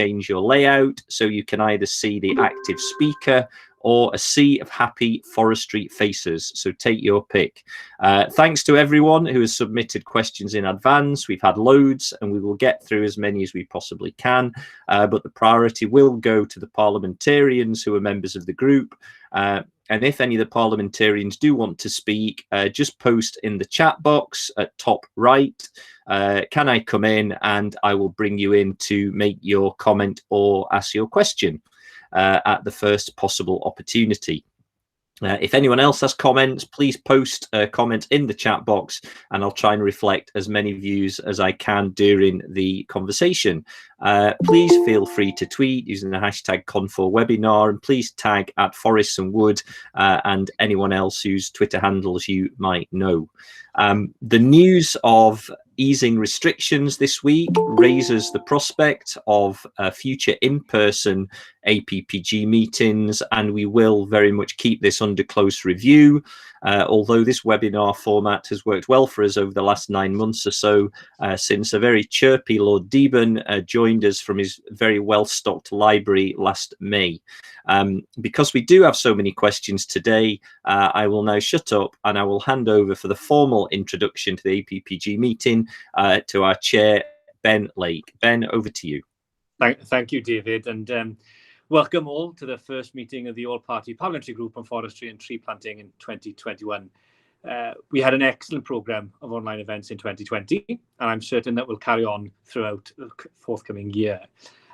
change your layout so you can either see the active speaker or a sea of happy forestry faces. So take your pick. Thanks to everyone who has submitted questions in advance. We've had loads and we will get through as many as we possibly can. But the priority will go to the parliamentarians who are members of the group. And if any of the parliamentarians do want to speak, just post in the chat box at top right. Can I come in? And I will bring you in to make your comment or ask your question at the first possible opportunity. If anyone else has comments, please post a comment in the chat box and I'll try and reflect as many views as I can during the conversation. Please feel free to tweet using the hashtag Con4Webinar, and please tag at Forests and Wood and anyone else whose Twitter handles you might know. The news of easing restrictions this week raises the prospect of future in-person APPG meetings, and we will very much keep this under close review. Although this webinar format has worked well for us over the last 9 months or so, since a very chirpy Lord Deben joined us from his very well-stocked library last May. Because we do have so many questions today, I will now shut up and I will hand over for the formal introduction to the APPG meeting to our chair, Ben Lake. Ben, over to you. Thank you, David, and welcome all to the first meeting of the All-Party Parliamentary Group on Forestry and Tree Planting in 2021. We had an excellent programme of online events in 2020, and I'm certain that will carry on throughout the forthcoming year.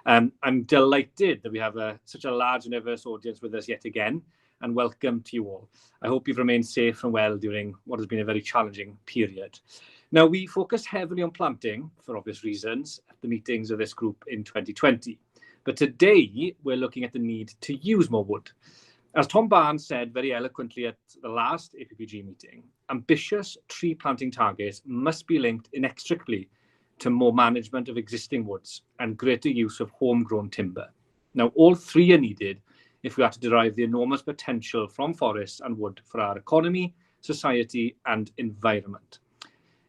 I'm delighted that we have such a large and diverse audience with us yet again, and welcome to you all. I hope you've remained safe and well during what has been a very challenging period. Now, we focused heavily on planting, for obvious reasons, at the meetings of this group in 2020. But today, we're looking at the need to use more wood. As Tom Barnes said very eloquently at the last APPG meeting, ambitious tree planting targets must be linked inextricably to more management of existing woods and greater use of homegrown timber. Now, all three are needed if we are to derive the enormous potential from forests and wood for our economy, society, and environment.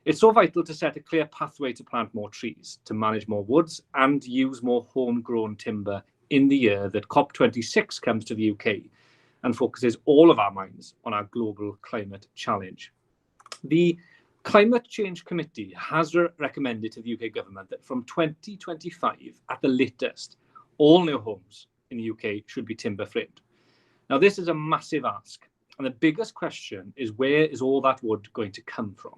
It's so vital to set a clear pathway to plant more trees, to manage more woods, and use more homegrown timber in the year that COP26 comes to the UK and focuses all of our minds on our global climate challenge. The Climate Change Committee has recommended to the UK government that from 2025, at the latest, all new homes in the UK should be timber framed. Now, this is a massive ask, and the biggest question is, where is all that wood going to come from?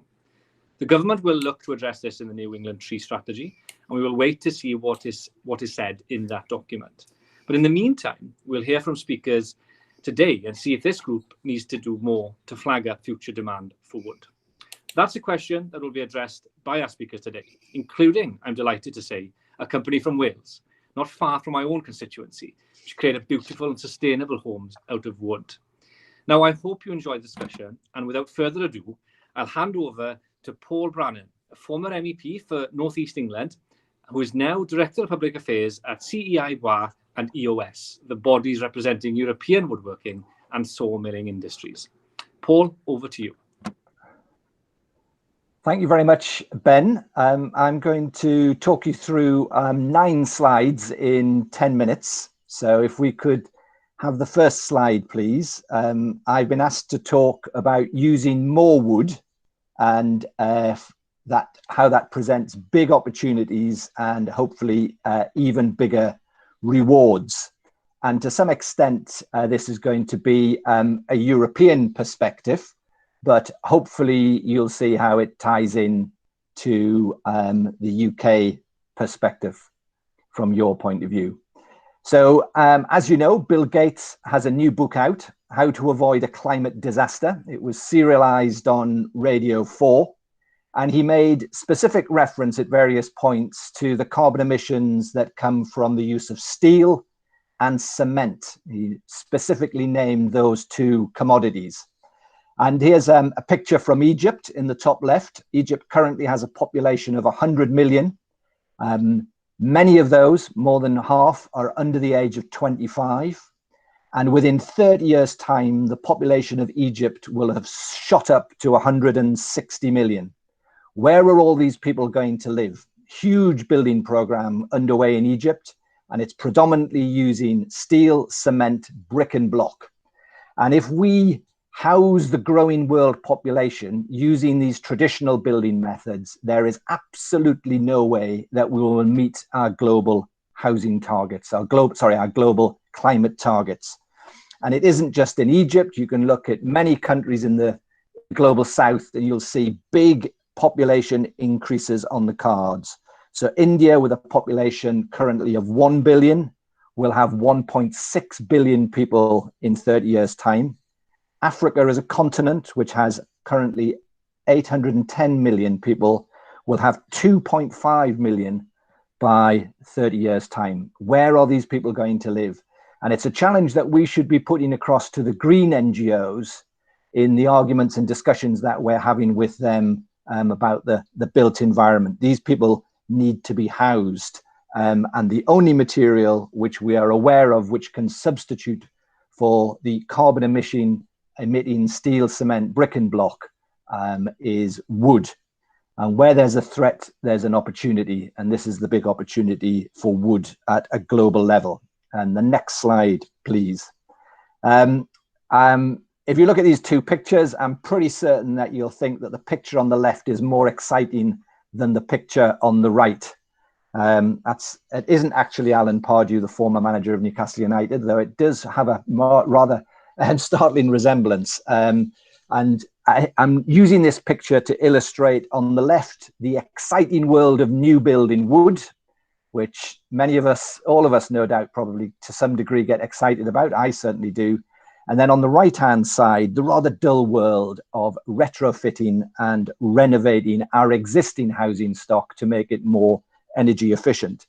The government will look to address this in the New England Tree Strategy, and we will wait to see what is said in that document. But in the meantime, we'll hear from speakers today and see if this group needs to do more to flag up future demand for wood. That's a question that will be addressed by our speakers today, including, I'm delighted to say, a company from Wales, not far from my own constituency, which created beautiful and sustainable homes out of wood. Now, I hope you enjoyed the discussion, and without further ado, I'll hand over to Paul Brannan, a former MEP for North East England, who is now Director of Public Affairs at CEI Bois and EOS, the bodies representing European woodworking and sawmilling industries. Paul, over to you. Thank you very much, Ben. I'm going to talk you through 9 slides in 10 minutes. So if we could have the first slide, please. I've been asked to talk about using more wood and how that presents big opportunities and hopefully even bigger rewards. And to some extent, this is going to be a European perspective, but hopefully you'll see how it ties in to the UK perspective from your point of view. So as you know, Bill Gates has a new book out, How to Avoid a Climate Disaster. It was serialized on Radio 4, and he made specific reference at various points to the carbon emissions that come from the use of steel and cement. He specifically named those 2 commodities. And here's a picture from Egypt in the top left. Egypt currently has a population of 100 million. Many of those, more than half, are under the age of 25. And within 30 years' time, the population of Egypt will have shot up to 160 million. Where are all these people going to live? Huge building program underway in Egypt. and it's predominantly using steel, cement, brick and block. And if we house the growing world population using these traditional building methods, there is absolutely no way that we will meet our global housing targets, our global climate targets. And it isn't just in Egypt. You can look at many countries in the global south and you'll see big population increases on the cards. So India, with a population currently of 1 billion, will have 1.6 billion people in 30 years' time. Africa as a continent, which has currently 810 million people, will have 2.5 million by 30 years' time. Where are these people going to live? And it's a challenge that we should be putting across to the green NGOs in the arguments and discussions that we're having with them about the built environment. These people need to be housed. And the only material which we are aware of which can substitute for the carbon emitting steel, cement, brick and block is wood. And where there's a threat, there's an opportunity. And this is the big opportunity for wood at a global level. And the next slide, please. If you look at these two pictures, I'm pretty certain that you'll think that the picture on the left is more exciting than the picture on the right. It isn't actually Alan Pardew, the former manager of Newcastle United, though it does have a rather startling resemblance. And I'm using this picture to illustrate on the left the exciting world of new build in wood, which many of us, all of us no doubt probably to some degree get excited about. I certainly do. And then on the right-hand side, the rather dull world of retrofitting and renovating our existing housing stock to make it more energy efficient.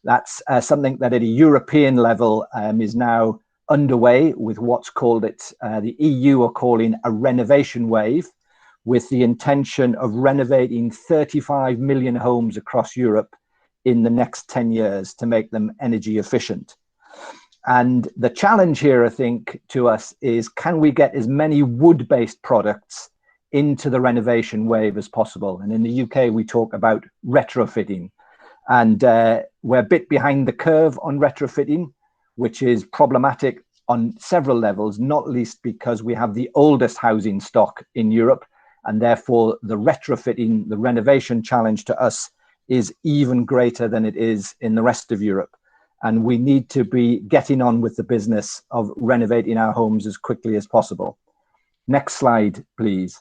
That's something that at a European level is now underway with what's called the EU are calling a renovation wave, with the intention of renovating 35 million homes across Europe in the next 10 years to make them energy efficient. And the challenge here, I think, to us is, can we get as many wood-based products into the renovation wave as possible? And in the UK, we talk about retrofitting. And we're a bit behind the curve on retrofitting, which is problematic on several levels, not least because we have the oldest housing stock in Europe. And therefore, the retrofitting, the renovation challenge to us is even greater than it is in the rest of Europe. And we need to be getting on with the business of renovating our homes as quickly as possible. Next slide, please.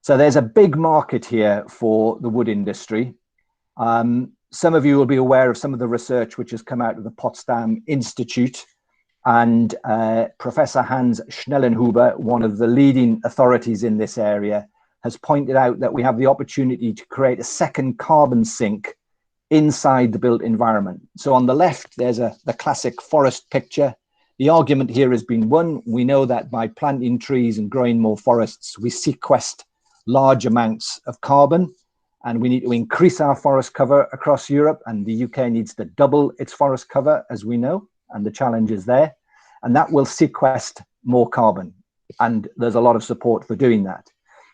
So there's a big market here for the wood industry. Some of you will be aware of some of the research which has come out of the Potsdam Institute, and Professor Hans Schnellenhuber, one of the leading authorities in this area, has pointed out that we have the opportunity to create a second carbon sink inside the built environment. So on the left, there's the classic forest picture. The argument here has been, one, we know that by planting trees and growing more forests, we sequester large amounts of carbon, and we need to increase our forest cover across Europe, and the UK needs to double its forest cover, as we know, and the challenge is there, and that will sequester more carbon, and there's a lot of support for doing that.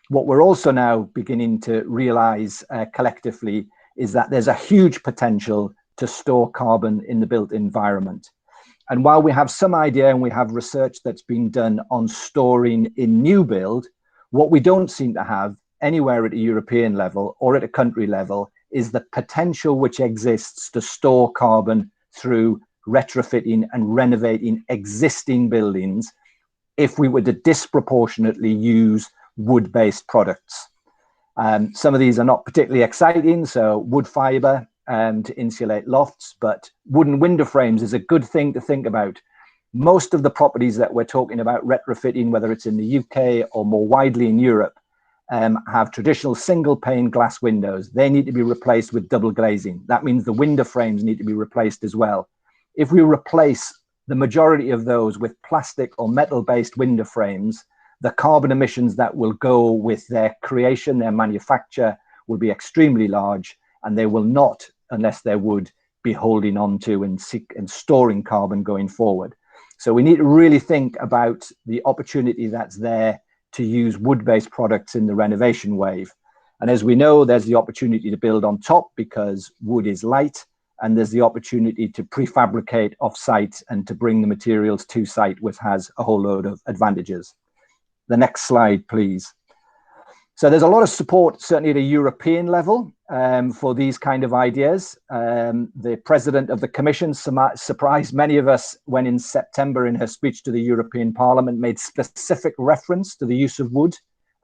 What we're also now beginning to realize collectively is that there's a huge potential to store carbon in the built environment. And while we have some idea and we have research that's been done on storing in new build, what we don't seem to have anywhere at a European level or at a country level is the potential which exists to store carbon through retrofitting and renovating existing buildings if we were to disproportionately use wood-based products. Some of these are not particularly exciting, so wood fiber to insulate lofts, but wooden window frames is a good thing to think about. Most of the properties that we're talking about retrofitting, whether it's in the UK or more widely in Europe, have traditional single pane glass windows. They need to be replaced with double glazing. That means the window frames need to be replaced as well. If we replace the majority of those with plastic or metal-based window frames, the carbon emissions that will go with their creation, their manufacture, will be extremely large, and they will not, unless they're wood, be holding on to and storing carbon going forward. So we need to really think about the opportunity that's there to use wood-based products in the renovation wave. And as we know, there's the opportunity to build on top because wood is light and there's the opportunity to prefabricate off-site and to bring the materials to site, which has a whole load of advantages. The next slide, please. So there's a lot of support, certainly at a European level, for these kind of ideas. The President of the Commission surprised many of us when in September in her speech to the European Parliament made specific reference to the use of wood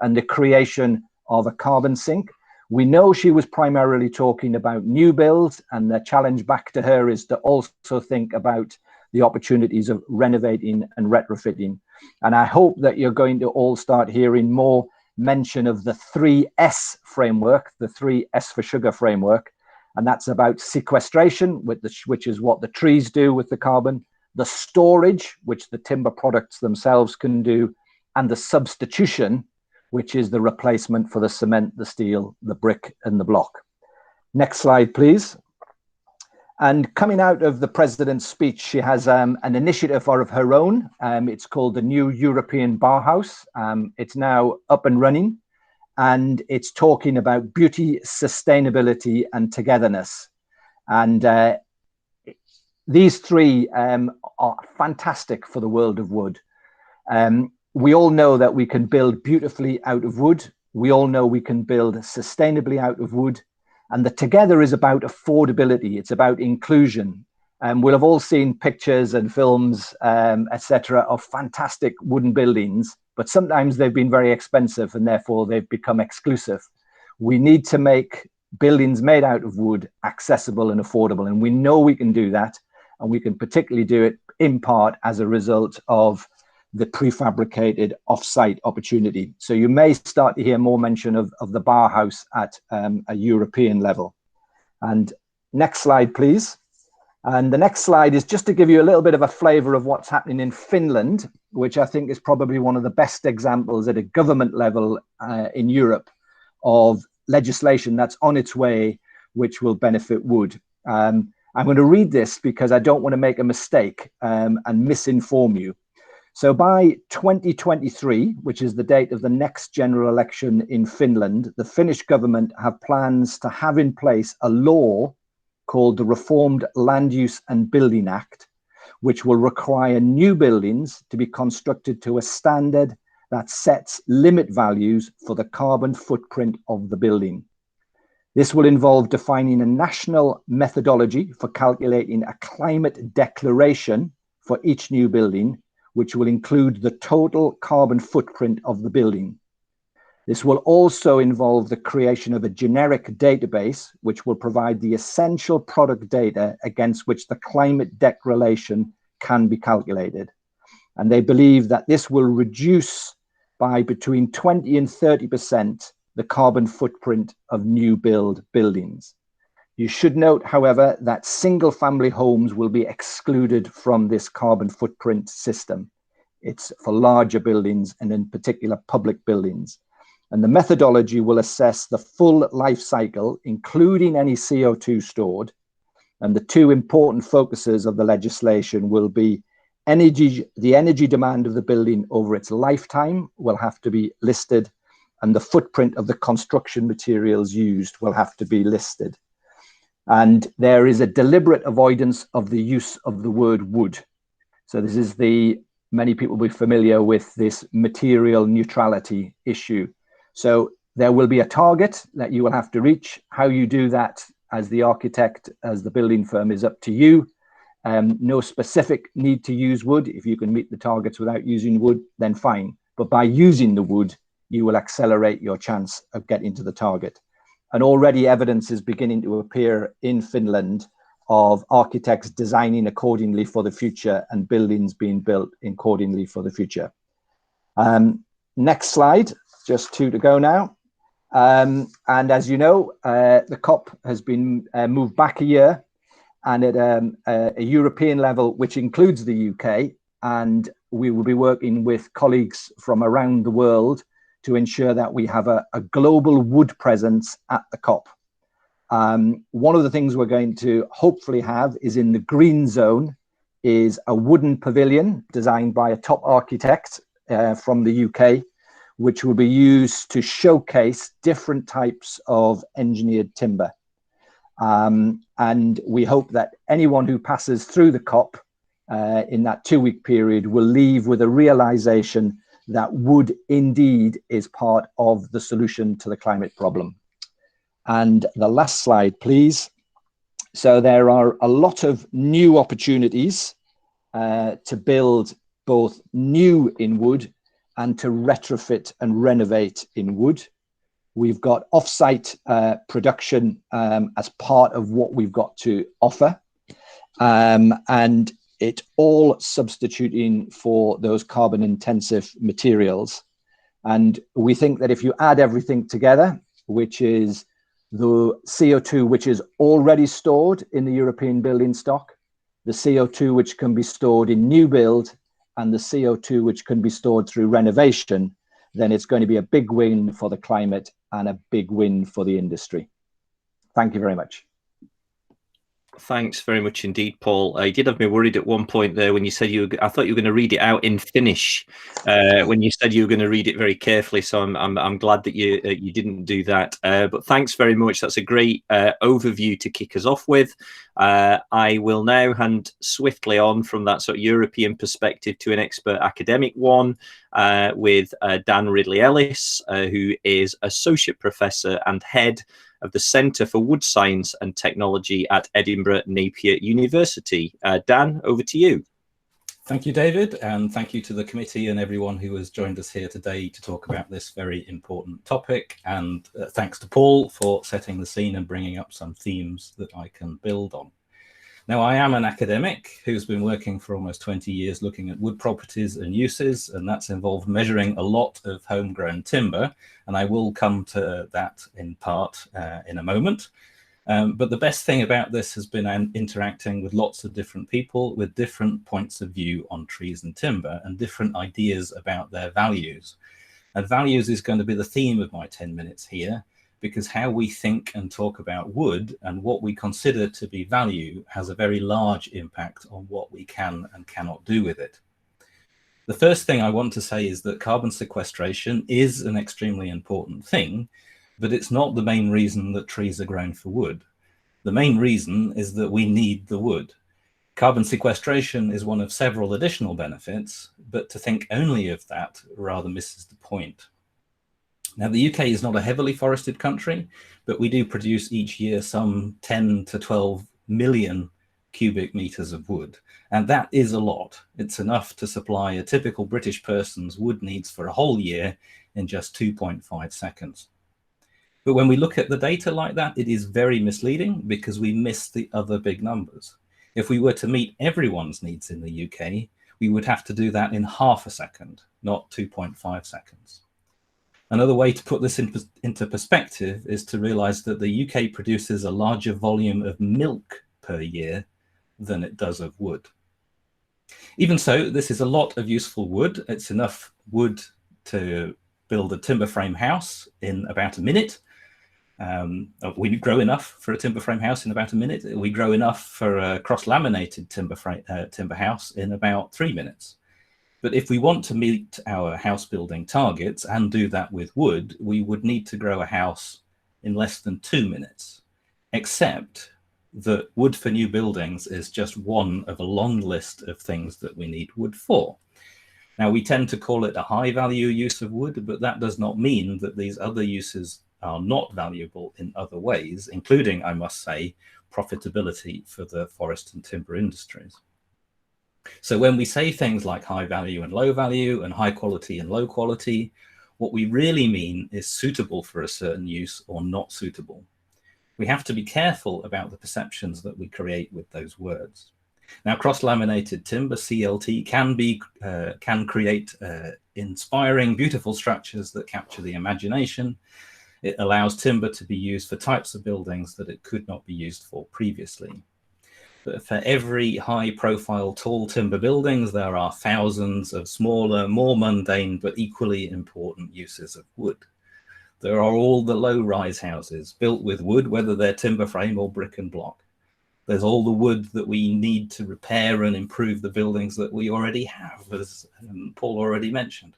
and the creation of a carbon sink. We know she was primarily talking about new builds, and the challenge back to her is to also think about the opportunities of renovating and retrofitting. And I hope that you're going to all start hearing more mention of the 3S framework, the 3S for sugar framework, and that's about sequestration, which is what the trees do with the carbon, the storage, which the timber products themselves can do, and the substitution, which is the replacement for the cement, the steel, the brick, and the block. Next slide, please. And coming out of the President's speech, she has an initiative of her own. It's called the New European Bauhaus. It's now up and running, and it's talking about beauty, sustainability, and togetherness. And these three are fantastic for the world of wood. We all know that we can build beautifully out of wood. We all know we can build sustainably out of wood. And the together is about affordability. It's about inclusion. We'll have all seen pictures and films, etc., of fantastic wooden buildings, but sometimes they've been very expensive and therefore they've become exclusive. We need to make buildings made out of wood accessible and affordable. And we know we can do that. And we can particularly do it in part as a result of the prefabricated off-site opportunity. So you may start to hear more mention of the Bauhaus at a European level. And next slide, please. And the next slide is just to give you a little bit of a flavor of what's happening in Finland, which I think is probably one of the best examples at a government level in Europe of legislation that's on its way, which will benefit wood. I'm going to read this because I don't want to make a mistake and misinform you. So by 2023, which is the date of the next general election in Finland, the Finnish government have plans to have in place a law called the Reformed Land Use and Building Act, which will require new buildings to be constructed to a standard that sets limit values for the carbon footprint of the building. This will involve defining a national methodology for calculating a climate declaration for each new building, which will include the total carbon footprint of the building. This will also involve the creation of a generic database, which will provide the essential product data against which the climate declaration can be calculated. And they believe that this will reduce by between 20 and 30% the carbon footprint of new build buildings. You should note, however, that single family homes will be excluded from this carbon footprint system. It's for larger buildings and in particular public buildings. And the methodology will assess the full life cycle, including any CO2 stored. And the two important focuses of the legislation will be the energy demand of the building over its lifetime will have to be listed, and the footprint of the construction materials used will have to be listed. And there is a deliberate avoidance of the use of the word wood. So this is many people will be familiar with this material neutrality issue. So there will be a target that you will have to reach. How you do that as the architect, as the building firm, is up to you. No specific need to use wood. If you can meet the targets without using wood, then fine. But by using the wood, you will accelerate your chance of getting to the target. And already evidence is beginning to appear in Finland of architects designing accordingly for the future and buildings being built accordingly for the future. Next slide, just two to go now. And as you know, the COP has been moved back a year, and at a European level, which includes the UK, and we will be working with colleagues from around the world to ensure that we have a global wood presence at the COP. One of the things we're going to hopefully have is in the green zone is a wooden pavilion designed by a top architect from the UK, which will be used to showcase different types of engineered timber. And we hope that anyone who passes through the COP in that 2-week period will leave with a realization that wood indeed is part of the solution to the climate problem. And the last slide, please. So there are a lot of new opportunities to build both new in wood and to retrofit and renovate in wood. We've got off-site production as part of what we've got to offer. And it all substituting for those carbon intensive materials. And we think that if you add everything together, which is the CO2 which is already stored in the European building stock, the CO2 which can be stored in new build, and the CO2 which can be stored through renovation, then it's going to be a big win for the climate and a big win for the industry. Thank you very much. Thanks very much indeed, Paul. You did have me worried at one point there when you said I thought you were going to read it out in Finnish when you said you were going to read it very carefully. So I'm glad that you didn't do that. But thanks very much. That's a great overview to kick us off with. I will now hand swiftly on from that sort of European perspective to an expert academic one with Dan Ridley-Ellis, who is Associate Professor and Head of the Centre for Wood Science and Technology at Edinburgh Napier University. Dan, over to you. Thank you, David, and thank you to the committee and everyone who has joined us here today to talk about this very important topic. And thanks to Paul for setting the scene and bringing up some themes that I can build on. Now, I am an academic who's been working for almost 20 years looking at wood properties and uses, and that's involved measuring a lot of homegrown timber, and I will come to that in part in a moment. But the best thing about this has been interacting with lots of different people with different points of view on trees and timber and different ideas about their values. And values is going to be the theme of my 10 minutes here, because how we think and talk about wood and what we consider to be value has a very large impact on what we can and cannot do with it. The first thing I want to say is that carbon sequestration is an extremely important thing, but it's not the main reason that trees are grown for wood. The main reason is that we need the wood. Carbon sequestration is one of several additional benefits, but to think only of that rather misses the point. Now, the UK is not a heavily forested country, but we do produce each year some 10 to 12 million cubic meters of wood. And that is a lot. It's enough to supply a typical British person's wood needs for a whole year in just 2.5 seconds. But when we look at the data like that, it is very misleading because we miss the other big numbers. If we were to meet everyone's needs in the UK, we would have to do that in half a second, not 2.5 seconds. Another way to put this into perspective is to realize that the UK produces a larger volume of milk per year than it does of wood. Even so, this is a lot of useful wood. It's enough wood to build a timber frame house in about a minute. We grow enough for a timber frame house in about a minute. We grow enough for a cross-laminated timber house in about 3 minutes. But if we want to meet our house building targets and do that with wood, we would need to grow a house in less than 2 minutes, except that wood for new buildings is just one of a long list of things that we need wood for. Now, we tend to call it a high value use of wood, but that does not mean that these other uses are not valuable in other ways, including, I must say, profitability for the forest and timber industries. So when we say things like high value and low value and high quality and low quality, what we really mean is suitable for a certain use or not suitable. We have to be careful about the perceptions that we create with those words. Now, cross-laminated timber, CLT, can create inspiring, beautiful structures that capture the imagination. It allows timber to be used for types of buildings that it could not be used for previously. But for every high-profile tall timber buildings, there are thousands of smaller, more mundane, but equally important uses of wood. There are all the low-rise houses built with wood, whether they're timber frame or brick and block. There's all the wood that we need to repair and improve the buildings that we already have, as Paul already mentioned.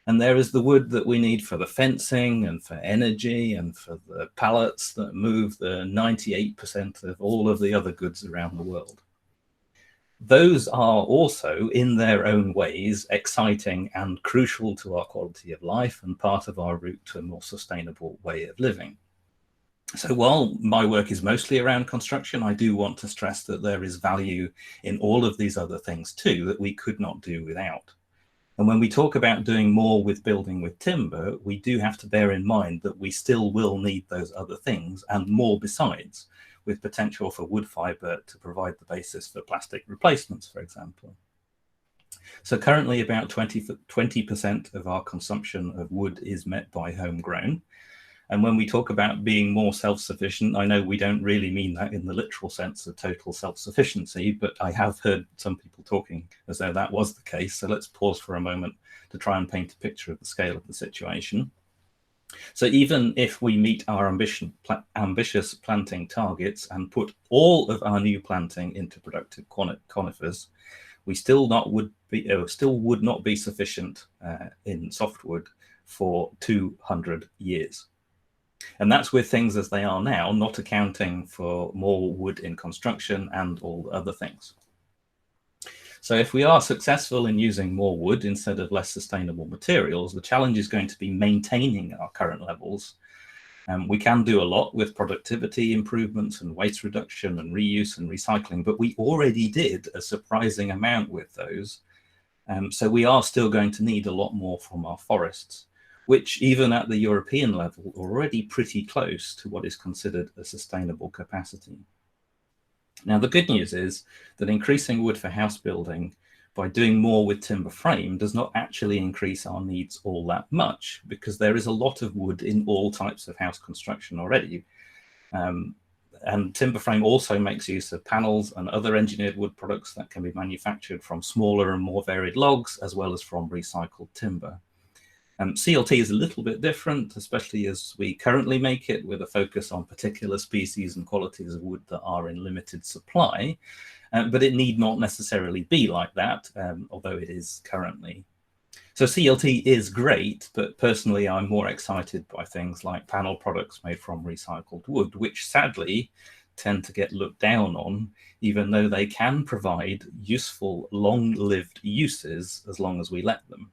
And there is the wood that we need for the fencing and for energy and for the pallets that move the 98% of all of the other goods around the world. Those are also, in their own ways, exciting and crucial to our quality of life and part of our route to a more sustainable way of living. So while my work is mostly around construction, I do want to stress that there is value in all of these other things too that we could not do without. And when we talk about doing more with building with timber, we do have to bear in mind that we still will need those other things and more besides, with potential for wood fiber to provide the basis for plastic replacements, for example. So currently about 20% of our consumption of wood is met by homegrown. And when we talk about being more self-sufficient, I know we don't really mean that in the literal sense of total self-sufficiency, but I have heard some people talking as though that was the case. So let's pause for a moment to try and paint a picture of the scale of the situation. So even if we meet our ambitious planting targets and put all of our new planting into productive conifers, we still would not be sufficient in softwood for 200 years. And that's with things as they are now, not accounting for more wood in construction and all the other things. So if we are successful in using more wood instead of less sustainable materials, the challenge is going to be maintaining our current levels. We can do a lot with productivity improvements and waste reduction and reuse and recycling, but we already did a surprising amount with those. So we are still going to need a lot more from our forests, which even at the European level are already pretty close to what is considered a sustainable capacity. Now, the good news is that increasing wood for house building by doing more with timber frame does not actually increase our needs all that much, because there is a lot of wood in all types of house construction already. And timber frame also makes use of panels and other engineered wood products that can be manufactured from smaller and more varied logs, as well as from recycled timber. CLT is a little bit different, especially as we currently make it with a focus on particular species and qualities of wood that are in limited supply, but it need not necessarily be like that, although it is currently. So CLT is great, but personally I'm more excited by things like panel products made from recycled wood, which sadly tend to get looked down on, even though they can provide useful long-lived uses as long as we let them.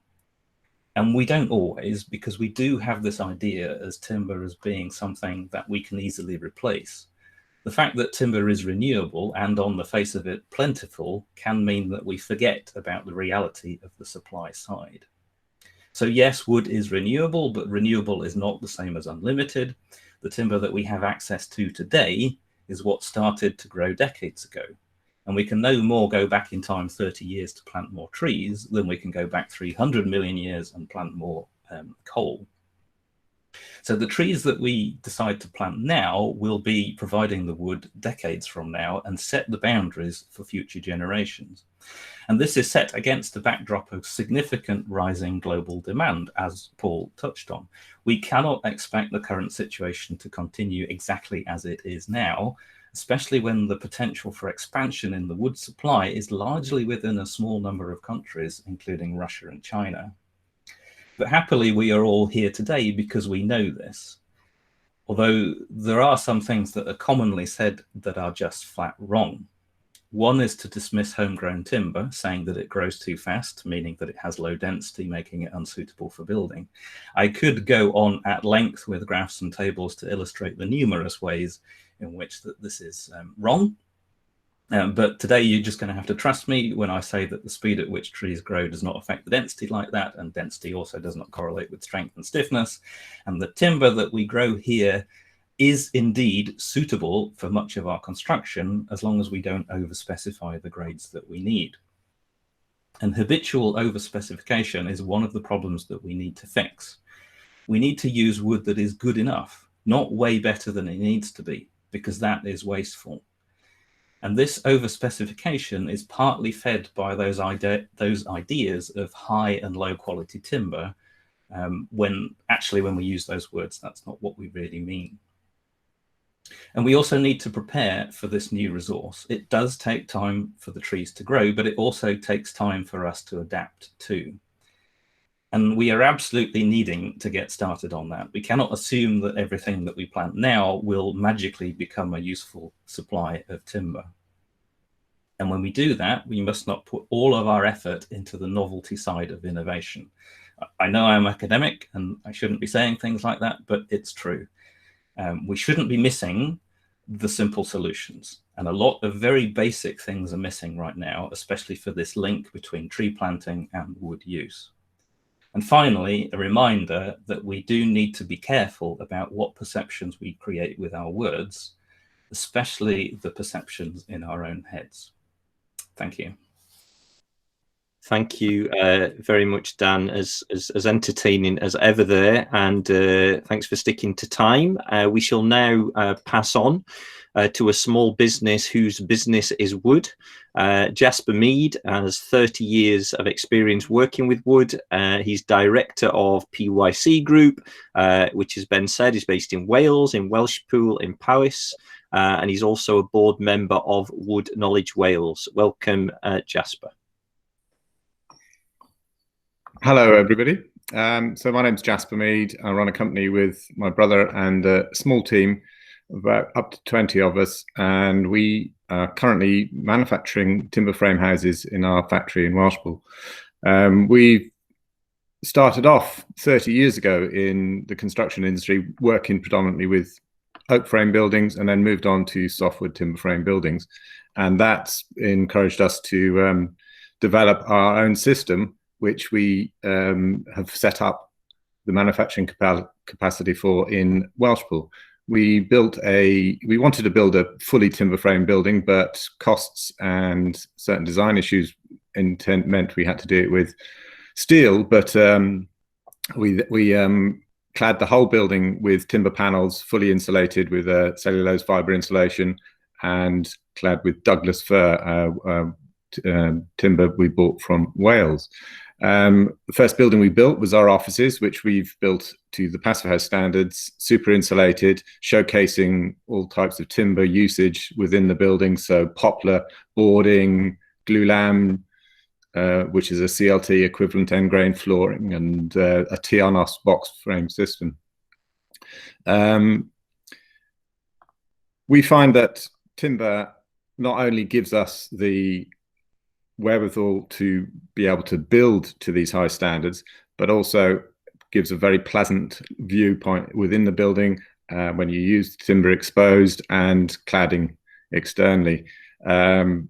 And we don't always, because we do have this idea as timber as being something that we can easily replace. The fact that timber is renewable and on the face of it plentiful can mean that we forget about the reality of the supply side. So yes, wood is renewable, but renewable is not the same as unlimited. The timber that we have access to today is what started to grow decades ago. And we can no more go back in time 30 years to plant more trees than we can go back 300 million years and plant more coal. So the trees that we decide to plant now will be providing the wood decades from now and set the boundaries for future generations. And this is set against the backdrop of significant rising global demand, as Paul touched on. We cannot expect the current situation to continue exactly as it is now, especially when the potential for expansion in the wood supply is largely within a small number of countries, including Russia and China. But happily, we are all here today because we know this. Although there are some things that are commonly said that are just flat wrong. One is to dismiss homegrown timber, saying that it grows too fast, meaning that it has low density, making it unsuitable for building. I could go on at length with graphs and tables to illustrate the numerous ways in which this is wrong. But today you're just going to have to trust me when I say that the speed at which trees grow does not affect the density like that, and density also does not correlate with strength and stiffness. And the timber that we grow here is indeed suitable for much of our construction, as long as we don't overspecify the grades that we need. And habitual overspecification is one of the problems that we need to fix. We need to use wood that is good enough, not way better than it needs to be, because that is wasteful. And this overspecification is partly fed by those ideas of high and low quality timber, when we use those words, that's not what we really mean. And we also need to prepare for this new resource. It does take time for the trees to grow, but it also takes time for us to adapt to. And we are absolutely needing to get started on that. We cannot assume that everything that we plant now will magically become a useful supply of timber. And when we do that, we must not put all of our effort into the novelty side of innovation. I know I'm academic and I shouldn't be saying things like that, but it's true. We shouldn't be missing the simple solutions. And a lot of very basic things are missing right now, especially for this link between tree planting and wood use. And finally, a reminder that we do need to be careful about what perceptions we create with our words, especially the perceptions in our own heads. Thank you. Thank you very much, Dan, as entertaining as ever there, and thanks for sticking to time. We shall now pass on to a small business whose business is wood. Jasper Mead has 30 years of experience working with wood. He's director of PYC Group, which, as Ben said, is based in Wales, in Welshpool, in Powys, and he's also a board member of Wood Knowledge Wales. Welcome, Jasper. Hello, everybody. So my name's Jasper Mead. I run a company with my brother and a small team, about up to 20 of us, and we are currently manufacturing timber frame houses in our factory in Welshpool. We started off 30 years ago in the construction industry, working predominantly with oak frame buildings, and then moved on to softwood timber frame buildings. And that's encouraged us to develop our own system, which we have set up the manufacturing capacity for in Welshpool. We wanted to build a fully timber frame building, but costs and certain design issues meant we had to do it with steel. But we clad the whole building with timber panels, fully insulated with a cellulose fibre insulation, and clad with Douglas fir timber we bought from Wales. The first building we built was our offices, which we've built to the Passive House standards, super insulated, showcasing all types of timber usage within the building. So poplar, boarding, glulam, which is a CLT equivalent end grain flooring, and a Tianos box frame system. We find that timber not only gives us the wherewithal to be able to build to these high standards, but also gives a very pleasant viewpoint within the building when you use timber exposed and cladding externally. Our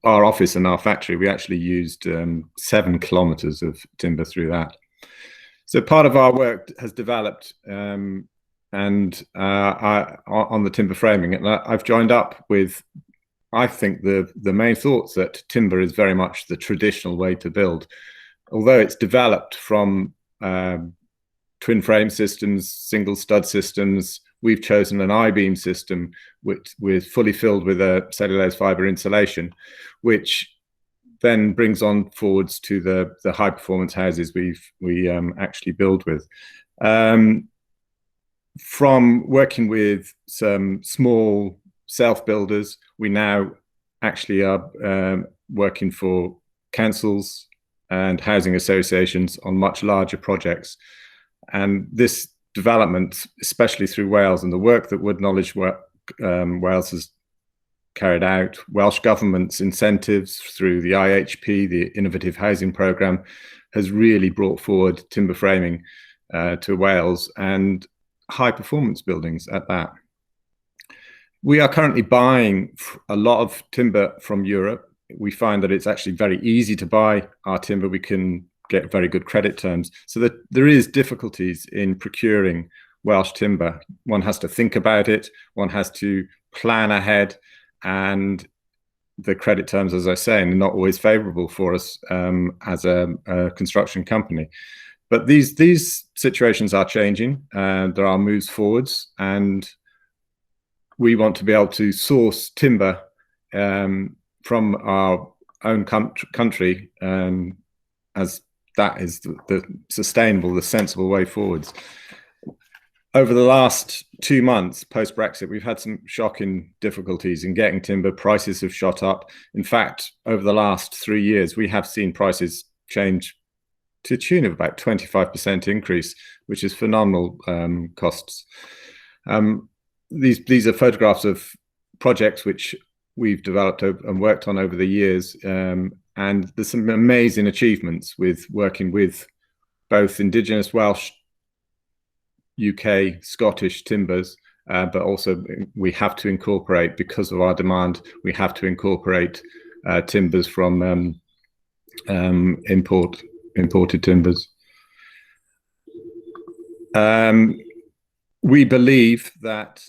office and our factory, we actually used 7 kilometers of timber through that. So part of our work has developed on the timber framing, and I've joined up with, I think, the main thoughts that timber is very much the traditional way to build. Although it's developed from twin frame systems, single stud systems, we've chosen an I-beam system with fully filled with a cellulose fibre insulation, which then brings on forwards to the high performance houses we actually build with. From working with some small self-builders, we now actually are working for councils and housing associations on much larger projects. And this development, especially through Wales and the work that Wood Knowledge Wales has carried out, Welsh Government's incentives through the IHP, the Innovative Housing Programme, has really brought forward timber framing to Wales, and high performance buildings at that. We are currently buying a lot of timber from Europe. We find that it's actually very easy to buy our timber. We can get very good credit terms. So that there is difficulties in procuring Welsh timber. One has to think about it. One has to plan ahead. And the credit terms, as I say, are not always favorable for us as a construction company. But these situations are changing, and there are moves forwards, and we want to be able to source timber from our own country, as that is the sustainable, the sensible way forwards. Over the last 2 months post-Brexit, we've had some shocking difficulties in getting timber. Prices have shot up. In fact, over the last 3 years, we have seen prices change to the tune of about 25% increase, which is phenomenal costs. These are photographs of projects which we've developed and worked on over the years, and there's some amazing achievements with working with both Indigenous Welsh, UK, Scottish timbers, but also we have to incorporate, because of our demand, we have to incorporate timbers from imported timbers. We believe that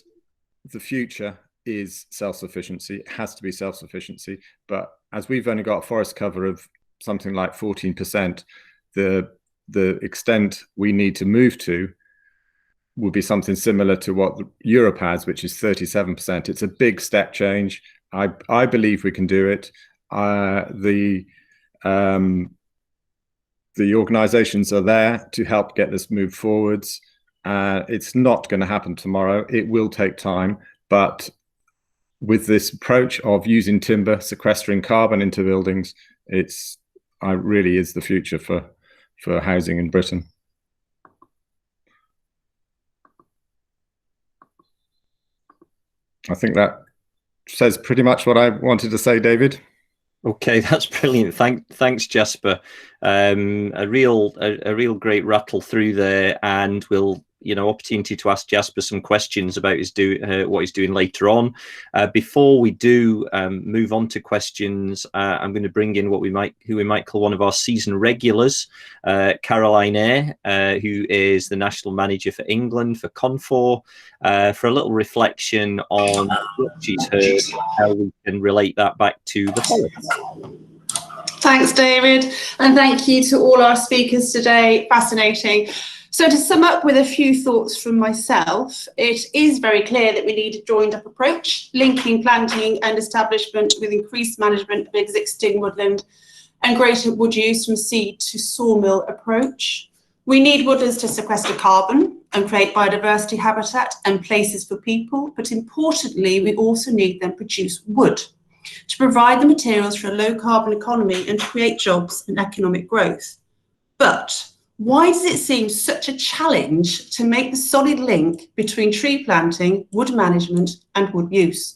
the future is self-sufficiency. It has to be self-sufficiency, but as we've only got a forest cover of something like 14%, the extent we need to move to will be something similar to what Europe has, which is 37%. It's a big step change. I believe we can do it. The organizations are there to help get this move forwards. It's not going to happen tomorrow. It will take time, but with this approach of using timber, sequestering carbon into buildings, it really is the future for housing in Britain. I think that says pretty much what I wanted to say, David. Okay, that's brilliant. Thanks, Jasper. A real great rattle through there, and we'll opportunity to ask Jasper some questions about what he's doing later on. Before we do move on to questions, I'm going to bring in who we might call one of our season regulars, Caroline Eyre, who is the national manager for England for Confor, for a little reflection on what she's heard, how we can relate that back to the forest. Thanks, David, and thank you to all our speakers today. Fascinating. So to sum up with a few thoughts from myself, it is very clear that we need a joined up approach, linking planting and establishment with increased management of existing woodland and greater wood use from seed to sawmill approach. We need woodlands to sequester carbon and create biodiversity habitat and places for people, but importantly, we also need them to produce wood to provide the materials for a low carbon economy and to create jobs and economic growth. But why does it seem such a challenge to make the solid link between tree planting, wood management, and wood use?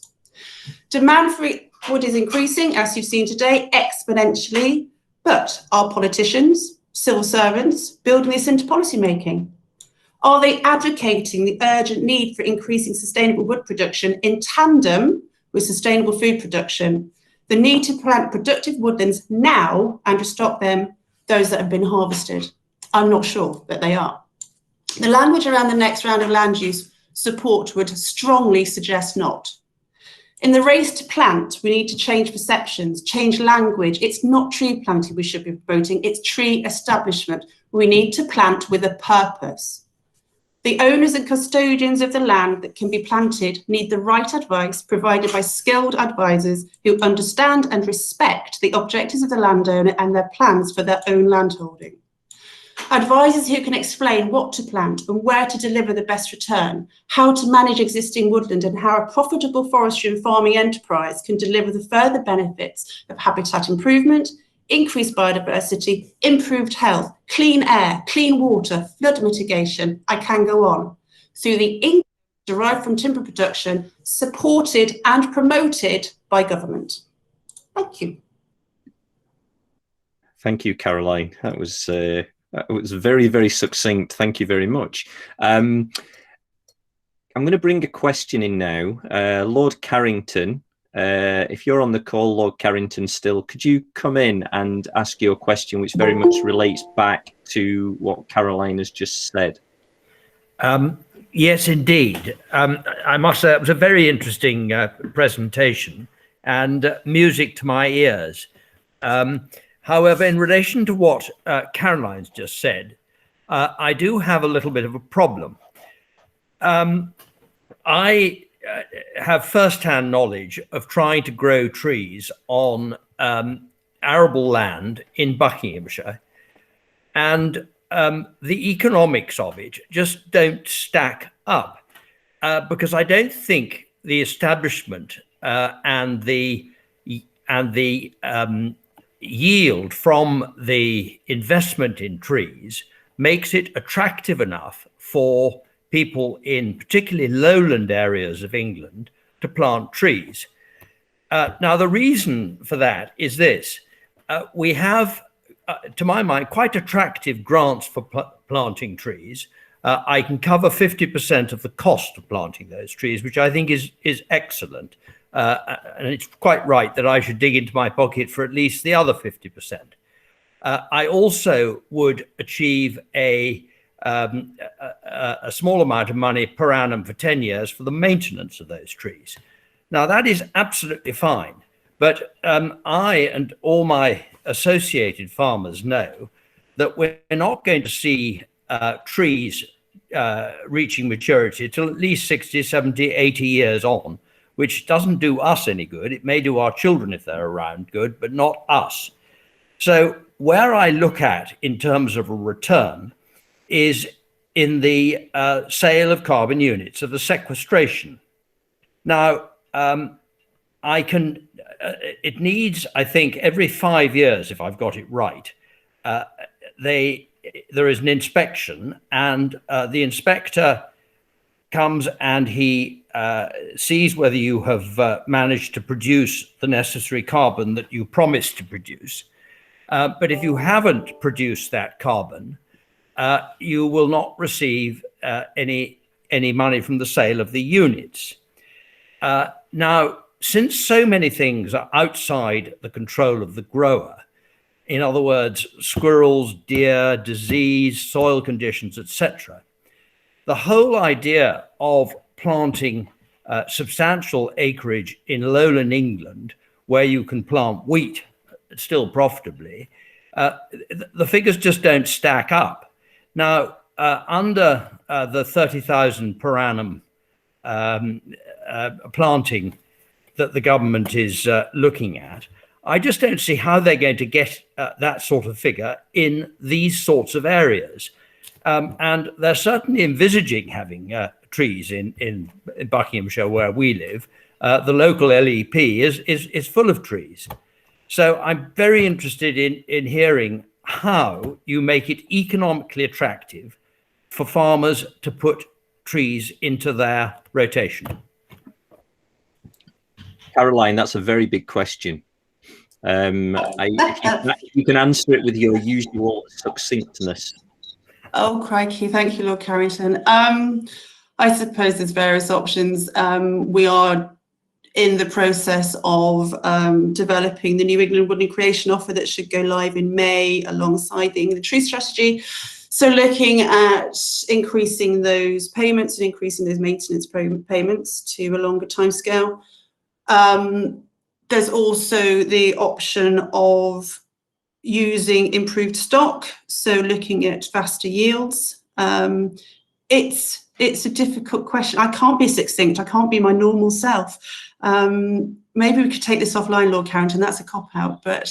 Demand for wood is increasing, as you've seen today, exponentially, but are politicians, civil servants building this into policy making? Are they advocating the urgent need for increasing sustainable wood production in tandem with sustainable food production? The need to plant productive woodlands now and restock them, those that have been harvested? I'm not sure that they are. The language around the next round of land use support would strongly suggest not. In the race to plant, we need to change perceptions, change language. It's not tree planting we should be promoting, it's tree establishment. We need to plant with a purpose. The owners and custodians of the land that can be planted need the right advice provided by skilled advisors who understand and respect the objectives of the landowner and their plans for their own landholding. Advisors who can explain what to plant and where to deliver the best return, how to manage existing woodland, and how a profitable forestry and farming enterprise can deliver the further benefits of habitat improvement, increased biodiversity, improved health, clean air, clean water, flood mitigation. I can go on. Through the income derived from timber production, supported and promoted by government. Thank you. Thank you, Caroline. That was very, very succinct. Thank you very much. I'm going to bring a question in now. Lord Carrington, if you're on the call, Lord Carrington still, could you come in and ask your question, which very much relates back to what Caroline has just said? Yes, indeed. I must say it was a very interesting presentation and music to my ears. However, in relation to what Caroline's just said, I do have a little bit of a problem. I have first-hand knowledge of trying to grow trees on arable land in Buckinghamshire, and the economics of it just don't stack up because I don't think the establishment and the yield from the investment in trees makes it attractive enough for people in particularly lowland areas of England to plant trees. Now, the reason for that is this. We have, to my mind, quite attractive grants for planting trees. I can cover 50% of the cost of planting those trees, which I think is excellent. And it's quite right that I should dig into my pocket for at least the other 50%. I also would achieve a small amount of money per annum for 10 years for the maintenance of those trees. Now, that is absolutely fine, but I and all my associated farmers know that we're not going to see trees reaching maturity till at least 60, 70, 80 years on, which doesn't do us any good. It may do our children if they're around good, but not us. So where I look at in terms of a return is in the sale of carbon units, of the sequestration. Now, it needs, I think, every 5 years, if I've got it right, there is an inspection, and the inspector comes and he sees whether you have managed to produce the necessary carbon that you promised to produce. But if you haven't produced that carbon, you will not receive any money from the sale of the units. Now, since so many things are outside the control of the grower, in other words, squirrels, deer, disease, soil conditions, etc., the whole idea of planting substantial acreage in lowland England, where you can plant wheat still profitably, the figures just don't stack up. Now, under the 30,000 per annum planting that the government is looking at, I just don't see how they're going to get that sort of figure in these sorts of areas. And they're certainly envisaging having trees in Buckinghamshire, where we live. The local LEP is full of trees. So I'm very interested in hearing how you make it economically attractive for farmers to put trees into their rotation. Caroline, that's a very big question. You can answer it with your usual succinctness. Oh, crikey. Thank you, Lord Carrington. I suppose there's various options. We are in the process of developing the New England Woodland Creation Offer that should go live in May alongside the England Tree Strategy. So looking at increasing those payments and increasing those maintenance payments to a longer timescale. There's also the option of using improved stock, so looking at faster yields. It's a difficult question. I can't be succinct. I can't be my normal self. Maybe we could take this offline, Lord Carrington. That's a cop-out, but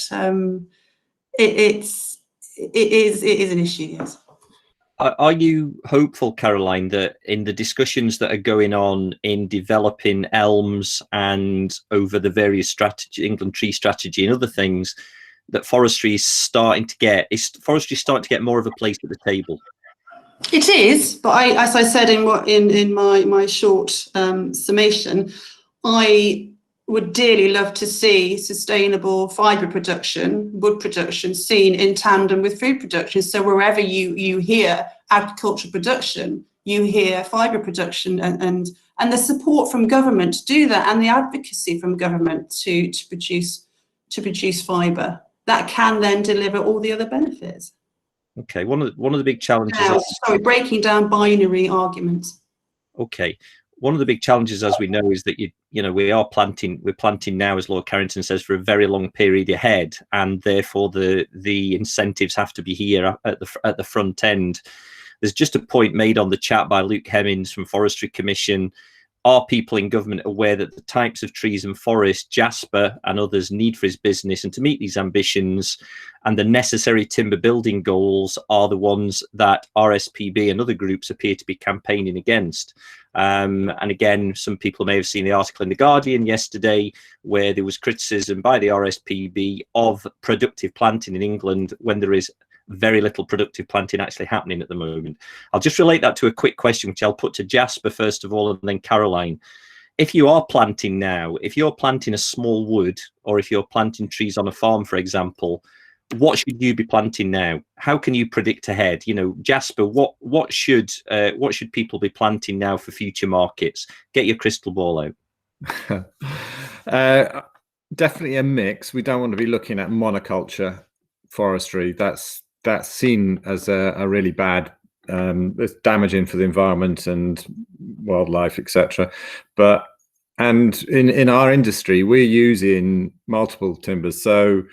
it is an issue, yes. Are you hopeful, Caroline, that in the discussions that are going on in developing elms and over the various strategy, England Tree Strategy and other things, that forestry is starting to get more of a place at the table? It is, but as I said in my short summation, I would dearly love to see sustainable fibre production, wood production seen in tandem with food production. So wherever you hear agricultural production, you hear fibre production, and the support from government to do that, and the advocacy from government to produce fibre that can then deliver all the other benefits. Okay, one of the big challenges. Now, sorry, breaking down binary arguments. Okay, one of the big challenges, as we know, is that we're planting now, as Lord Carrington says, for a very long period ahead, and therefore the incentives have to be here at the front end. There's just a point made on the chat by Luke Hemmings from Forestry Commission are people in government aware that the types of trees and forests Jasper and others need for his business and to meet these ambitions and the necessary timber building goals are the ones that RSPB and other groups appear to be campaigning against? And again, some people may have seen the article in The Guardian yesterday where there was criticism by the RSPB of productive planting in England when there is very little productive planting actually happening at the moment. I'll just relate that to a quick question, which I'll put to Jasper first of all, and then Caroline. If you are planting now, if you're planting a small wood, or if you're planting trees on a farm, for example, what should you be planting now? How can you predict ahead? You know, Jasper, what should people be planting now for future markets? Get your crystal ball out. Definitely a mix. We don't want to be looking at monoculture forestry. That's seen as a really bad, it's damaging for the environment and wildlife, etc. And in our industry, we're using multiple timbers. So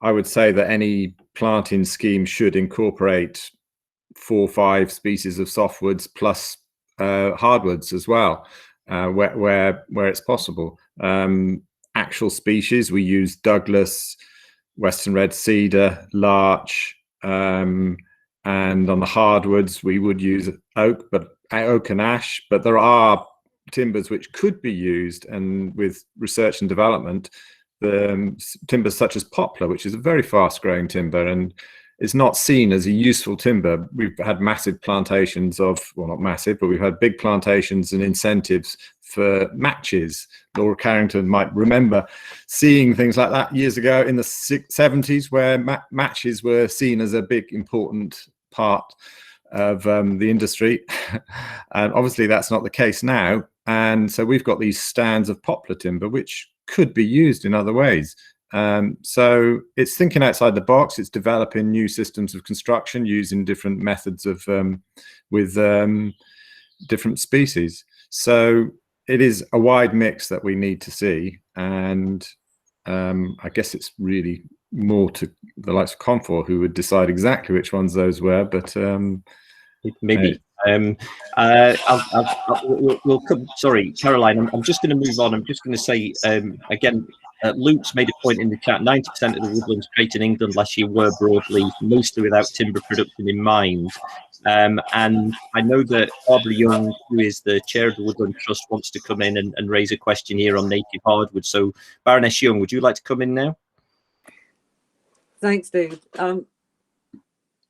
I would say that any planting scheme should incorporate 4 or 5 species of softwoods plus hardwoods as well, where it's possible. Actual species, we use Douglas, Western red cedar, larch, and on the hardwoods we would use oak and ash. But there are timbers which could be used, and with research and development, the timbers such as poplar, which is a very fast-growing timber and is not seen as a useful timber. We've had massive plantations of, well, not massive, but we've had big plantations and incentives for matches. Laura Carrington might remember seeing things like that years ago in the 70s, where matches were seen as a big, important part of the industry. And obviously that's not the case now. And so we've got these stands of poplar timber, which could be used in other ways. So it's thinking outside the box. It's developing new systems of construction using different methods of with different species. So it is a wide mix that we need to see, and I guess it's really more to the likes of Confor who would decide exactly which ones those were. But maybe. We'll come. Sorry, Caroline. I'm just going to move on. I'm just going to say again. Luke's made a point in the chat. 90% of the woodlands created in England last year were broadleaf, mostly without timber production in mind. And I know that Barbara Young, who is the chair of the Woodland Trust, wants to come in and raise a question here on native hardwood. So, Baroness Young, would you like to come in now? Thanks, David.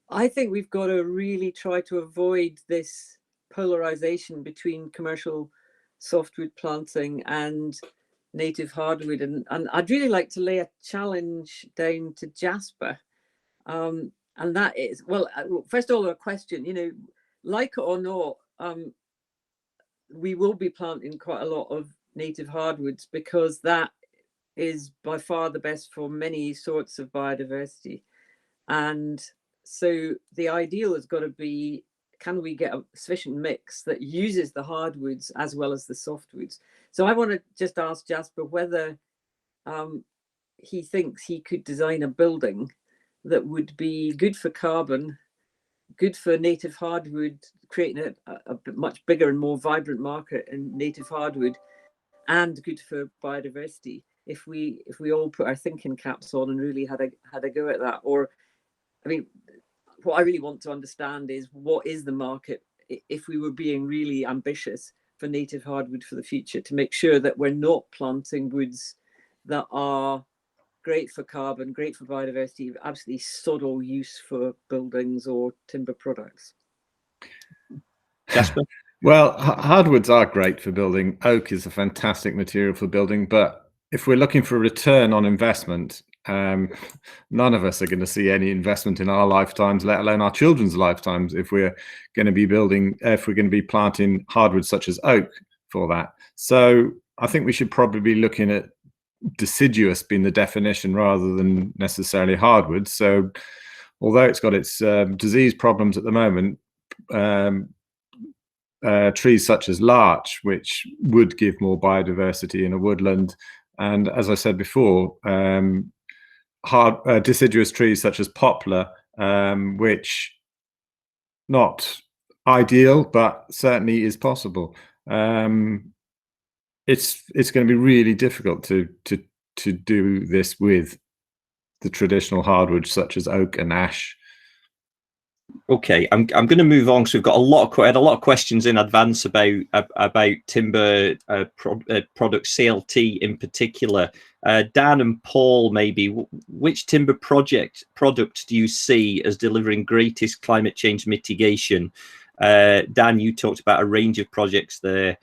I think we've got to really try to avoid this polarization between commercial softwood planting and native hardwood, and I'd really like to lay a challenge down to Jasper, and that is, well, first of all, a question, you know, like it or not, we will be planting quite a lot of native hardwoods because that is by far the best for many sorts of biodiversity. And so the ideal has got to be, can we get a sufficient mix that uses the hardwoods as well as the softwoods? So I want to just ask Jasper whether he thinks he could design a building that would be good for carbon, good for native hardwood, creating a much bigger and more vibrant market in native hardwood, and good for biodiversity. If we all put our thinking caps on and really had a go at that. Or, I mean, what I really want to understand is, what is the market if we were being really ambitious for native hardwood for the future, to make sure that we're not planting woods that are great for carbon, great for biodiversity, absolutely sod all use for buildings or timber products. Jasper? Well, hardwoods are great for building. Oak is a fantastic material for building, but if we're looking for a return on investment, none of us are going to see any investment in our lifetimes, let alone our children's lifetimes, if we're going to be planting hardwoods such as oak for that. So I think we should probably be looking at deciduous being the definition rather than necessarily hardwoods. So although it's got its disease problems at the moment, trees such as larch, which would give more biodiversity in a woodland, and as I said before, deciduous trees such as poplar, which not ideal, but certainly is possible. it's going to be really difficult to do this with the traditional hardwoods such as oak and ash. Okay, I'm going to move on because we've got had a lot of questions in advance about timber product CLT in particular. Dan and Paul, maybe which timber product do you see as delivering greatest climate change mitigation? Dan, you talked about a range of projects there.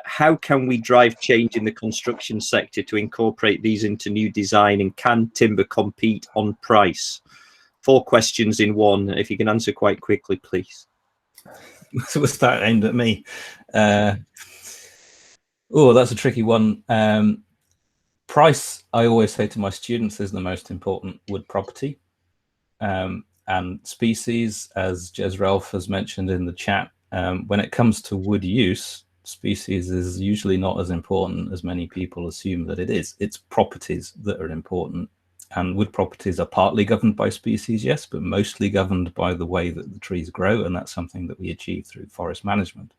How can we drive change in the construction sector to incorporate these into new design, and can timber compete on price? 4 questions in one. If you can answer quite quickly, please. So was that aimed at me? Oh, that's a tricky one. Price, I always say to my students, is the most important wood property. And species, as Jez has mentioned in the chat, when it comes to wood use, species is usually not as important as many people assume that it is. It's properties that are important. And wood properties are partly governed by species, yes, but mostly governed by the way that the trees grow, and that's something that we achieve through forest management.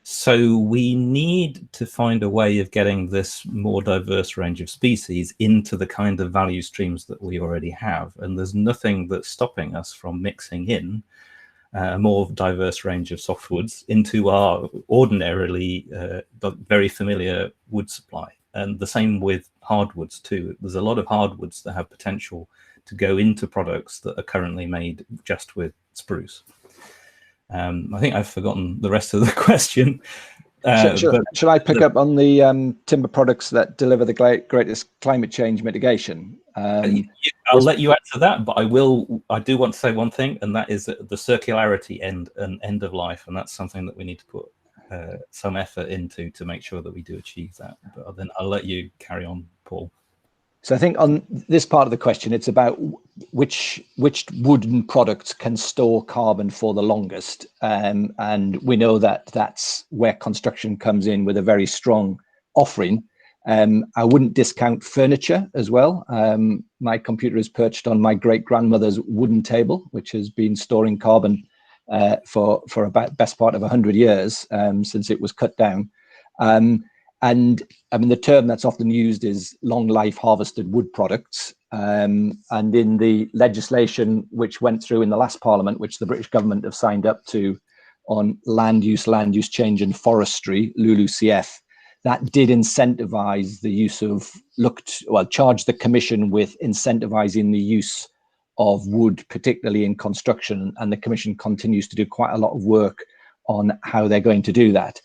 So we need to find a way of getting this more diverse range of species into the kind of value streams that we already have. And there's nothing that's stopping us from mixing in a more diverse range of softwoods into our ordinarily very familiar wood supply. And the same with hardwoods too. There's a lot of hardwoods that have potential to go into products that are currently made just with spruce. I think I've forgotten the rest of the question. Shall I pick up on the timber products that deliver the greatest climate change mitigation? I'll let you answer that, but I do want to say one thing, and that is that the circularity and end of life, and that's something that we need to put some effort into to make sure that we do achieve that. But then I'll let you carry on, Paul. So I think on this part of the question, it's about which wooden products can store carbon for the longest. And we know that that's where construction comes in with a very strong offering. I wouldn't discount furniture as well. My computer is perched on my great-grandmother's wooden table, which has been storing carbon for about best part of 100 years since it was cut down. And I mean, the term that's often used is long life harvested wood products. And in the legislation which went through in the last Parliament, which the British government have signed up to on land use change and forestry, LULUCF, that did incentivize the use of, charge the Commission with incentivizing the use of wood, particularly in construction. And the Commission continues to do quite a lot of work on how they're going to do that.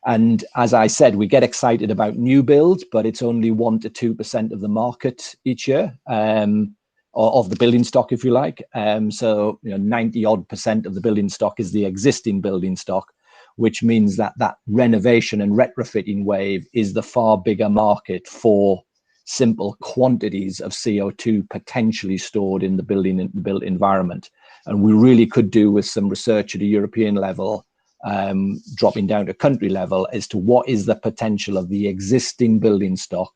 And as I said, we get excited about new builds, but it's only 1 to 2% of the market each year, or of the building stock, if you like. So 90-odd% of the building stock is the existing building stock, which means that that renovation and retrofitting wave is the far bigger market for simple quantities of CO2 potentially stored in the built environment. And we really could do with some research at a European level, dropping down to country level, as to what is the potential of the existing building stock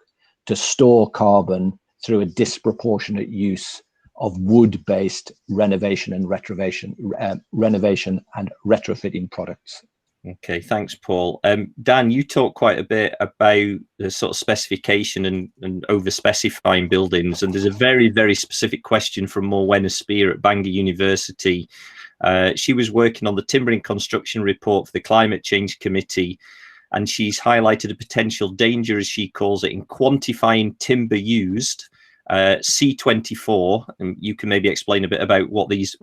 to store carbon through a disproportionate use of wood-based renovation and retrofitting products. Okay, thanks, Paul. Dan, you talk quite a bit about the sort of specification and over-specifying buildings, and there's a very, very specific question from Morwenna Spear at Bangor University. She was working on the Timbering Construction report for the Climate Change Committee, and she's highlighted a potential danger, as she calls it, in quantifying timber used, C24, and you can maybe explain a bit about what these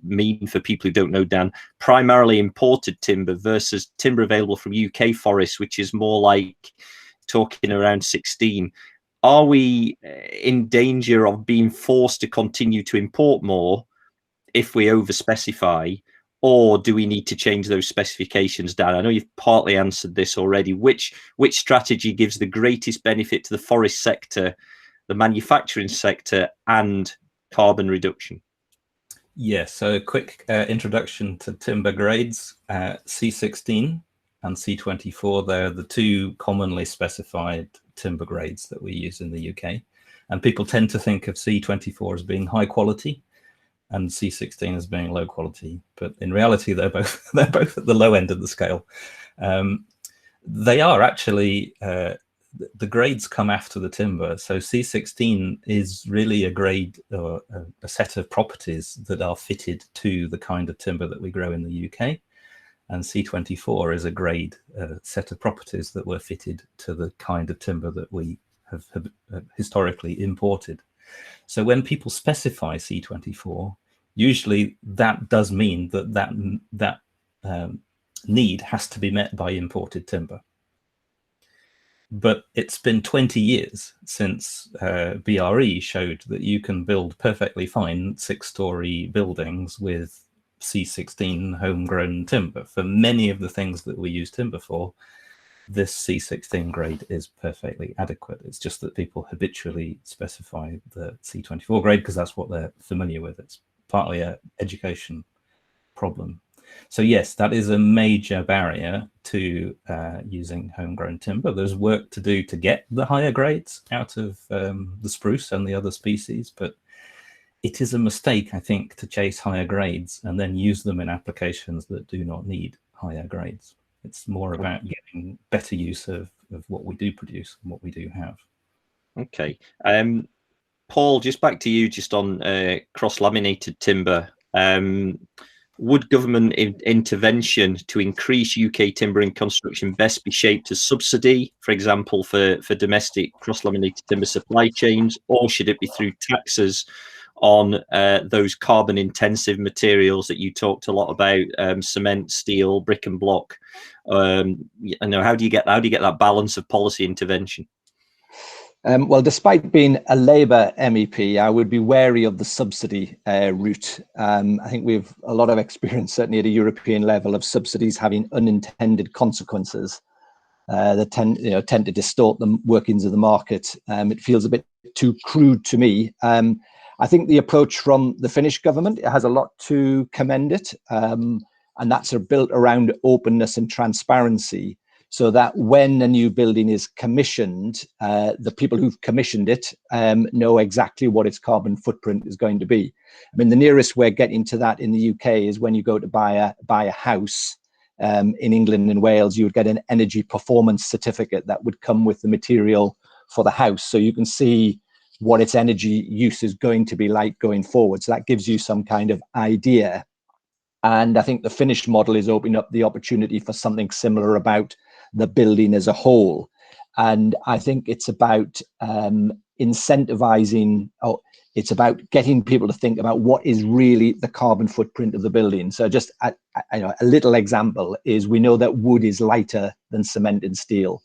mean for people who don't know, Dan. Primarily imported timber versus timber available from UK forests, which is more like talking around 16. Are we in danger of being forced to continue to import more if we over-specify, or do we need to change those specifications, Dan? I know you've partly answered this already. Which strategy gives the greatest benefit to the forest sector, the manufacturing sector, and carbon reduction? Yes, so a quick introduction to timber grades. C16 and C24, they're the two commonly specified timber grades that we use in the UK. And people tend to think of C24 as being high quality and C16 as being low quality, but in reality, they're both at the low end of the scale. They are actually, the grades come after the timber. So C16 is really a grade or a set of properties that are fitted to the kind of timber that we grow in the UK. And C24 is a grade set of properties that were fitted to the kind of timber that we have historically imported. So when people specify C24, usually that does mean that need has to be met by imported timber. But it's been 20 years since BRE showed that you can build perfectly fine 6-story buildings with C16 homegrown timber. For many of the things that we use timber for, this C16 grade is perfectly adequate. It's just that people habitually specify the C24 grade because that's what they're familiar with. It's partly an education problem. So yes, that is a major barrier to using homegrown timber. There's work to do to get the higher grades out of the spruce and the other species, but it is a mistake, I think, to chase higher grades and then use them in applications that do not need higher grades. It's more about getting better use of what we do produce and what we do have. Okay. Paul, just back to you, just on cross-laminated timber. Would government intervention to increase UK timbering construction best be shaped as subsidy, for example, for domestic cross-laminated timber supply chains, or should it be through taxes on those carbon-intensive materials that you talked a lot about, cement, steel, brick and block? How do you get that balance of policy intervention? Well, despite being a Labour MEP, I would be wary of the subsidy route. I think we have a lot of experience, certainly at a European level, of subsidies having unintended consequences that tend to distort the workings of the market. It feels a bit too crude to me. I think the approach from the Finnish government, it has a lot to commend it, and that's built around openness and transparency, so that when a new building is commissioned, the people who've commissioned it know exactly what its carbon footprint is going to be. I mean, the nearest we're getting to that in the UK is when you go to buy a house in England and Wales, you would get an energy performance certificate that would come with the material for the house, so you can see what its energy use is going to be like going forward. So that gives you some kind of idea. And I think the Finnish model is opening up the opportunity for something similar about the building as a whole. And I think it's about incentivizing, it's about getting people to think about what is really the carbon footprint of the building. So just a little example is, we know that wood is lighter than cement and steel.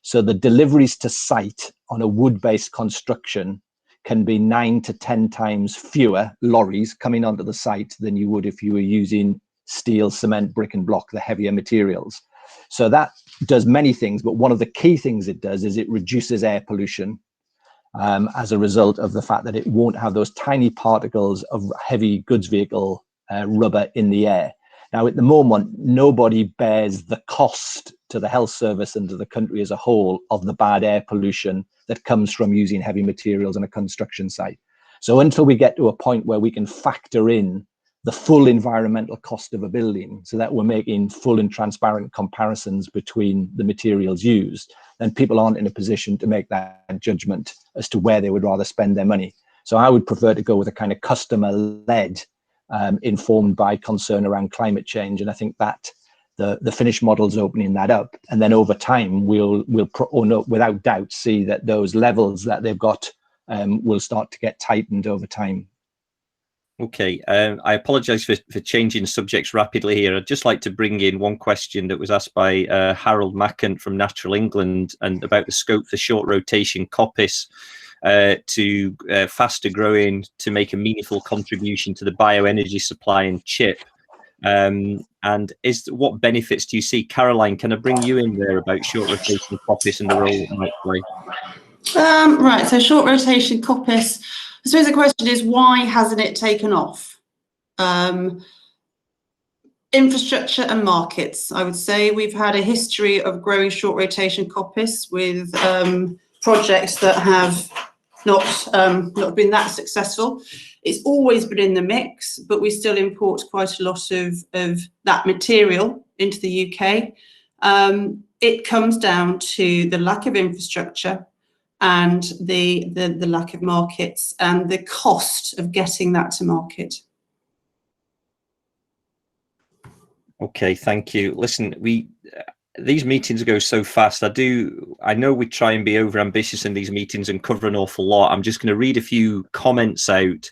So the deliveries to site on a wood-based construction can be 9 to 10 times fewer lorries coming onto the site than you would if you were using steel, cement, brick and block, the heavier materials. So that does many things, but one of the key things it does is it reduces air pollution as a result of the fact that it won't have those tiny particles of heavy goods vehicle rubber in the air. Now, at the moment, nobody bears the cost to the health service and to the country as a whole of the bad air pollution that comes from using heavy materials on a construction site. So until we get to a point where we can factor in the full environmental cost of a building, so that we're making full and transparent comparisons between the materials used, then people aren't in a position to make that judgment as to where they would rather spend their money. So I would prefer to go with a kind of customer-led, informed by concern around climate change. And I think that the Finnish model is opening that up. And then over time, we'll without doubt see that those levels that they've got will start to get tightened over time. Okay, I apologise for changing subjects rapidly here. I'd just like to bring in one question that was asked by Harold Mackant from Natural England, and about the scope for short rotation coppice to faster growing to make a meaningful contribution to the bioenergy supply and chip. And what benefits do you see? Caroline, can I bring you in there about short rotation coppice and the role it might play? Right, so short rotation coppice. I suppose the question is, why hasn't it taken off? Infrastructure and markets, I would say. We've had a history of growing short rotation coppice with projects that have not been that successful. It's always been in the mix, but we still import quite a lot of that material into the UK. it comes down to the lack of infrastructure and the lack of markets and the cost of getting that to market. Okay, thank you. Listen, these meetings go so fast. I know we try and be over ambitious in these meetings and cover an awful lot. I'm just going to read a few comments out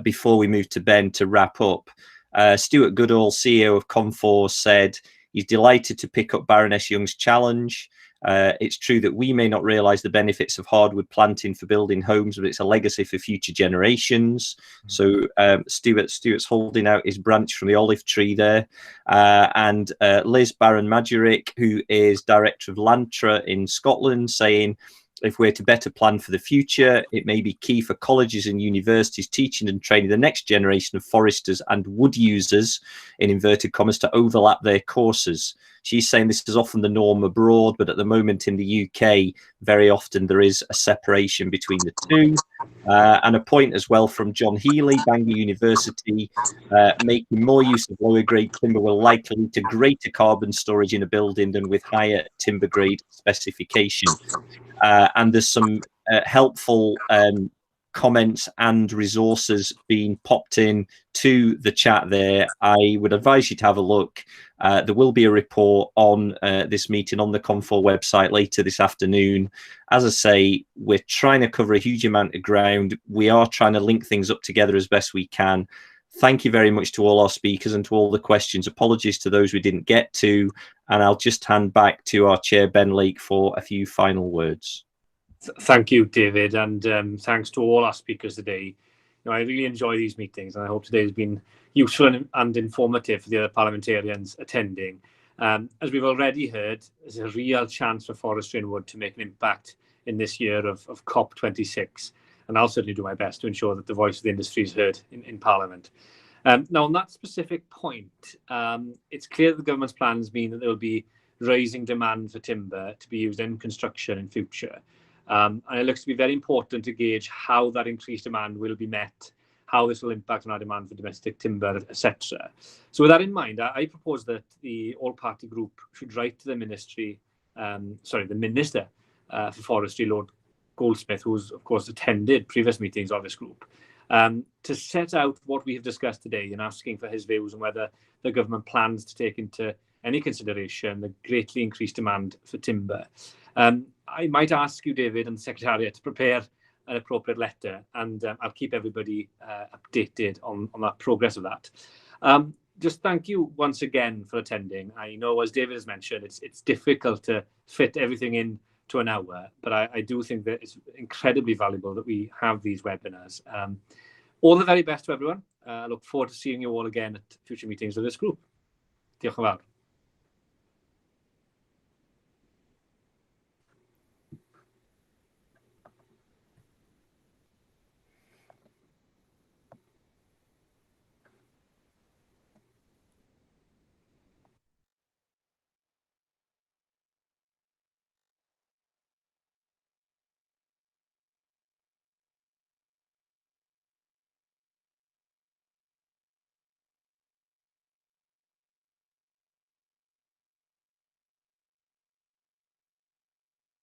before we move to Ben to wrap up. Stuart Goodall, CEO of Comfor, said he's delighted to pick up Baroness Young's challenge. It's true that we may not realise the benefits of hardwood planting for building homes, but it's a legacy for future generations. So Stuart's holding out his branch from the olive tree there. And Liz Barron-Majurick, who is Director of Lantra in Scotland, saying, if we're to better plan for the future, it may be key for colleges and universities teaching and training the next generation of foresters and wood users, in inverted commas, to overlap their courses. She's saying this is often the norm abroad, but at the moment in the UK, very often there is a separation between the two. And a point as well from John Healy, Bangor University, making more use of lower grade timber will likely lead to greater carbon storage in a building than with higher timber grade specification. And there's some helpful comments and resources being popped in to the chat there. I would advise you to have a look. There will be a report on this meeting on the Comfor website later this afternoon. As I say, we're trying to cover a huge amount of ground. We are trying to link things up together as best we can. Thank you very much to all our speakers and to all the questions. Apologies to those we didn't get to. And I'll just hand back to our chair, Ben Lake, for a few final words. Thank you, David, and thanks to all our speakers today. I really enjoy these meetings, and I hope today has been useful and informative for the other parliamentarians attending. As we've already heard, there's a real chance for forestry and wood to make an impact in this year of COP26, and I'll certainly do my best to ensure that the voice of the industry is heard in Parliament. Now, on that specific point, it's clear that the government's plans mean that there will be rising demand for timber to be used in construction in future. And it looks to be very important to gauge how that increased demand will be met, how this will impact on our demand for domestic timber, etc. So with that in mind, I propose that the all-party group should write to the Minister for Forestry, Lord Goldsmith, who's of course attended previous meetings of this group, to set out what we have discussed today and asking for his views on whether the government plans to take into any consideration the greatly increased demand for timber. I might ask you, David, and the Secretariat to prepare an appropriate letter, and I'll keep everybody updated on that progress of that. Just thank you once again for attending. I know, as David has mentioned, it's difficult to fit everything in to an hour, but I do think that it's incredibly valuable that we have these webinars. All the very best to everyone. I look forward to seeing you all again at future meetings of this group. Diolch yn fawr.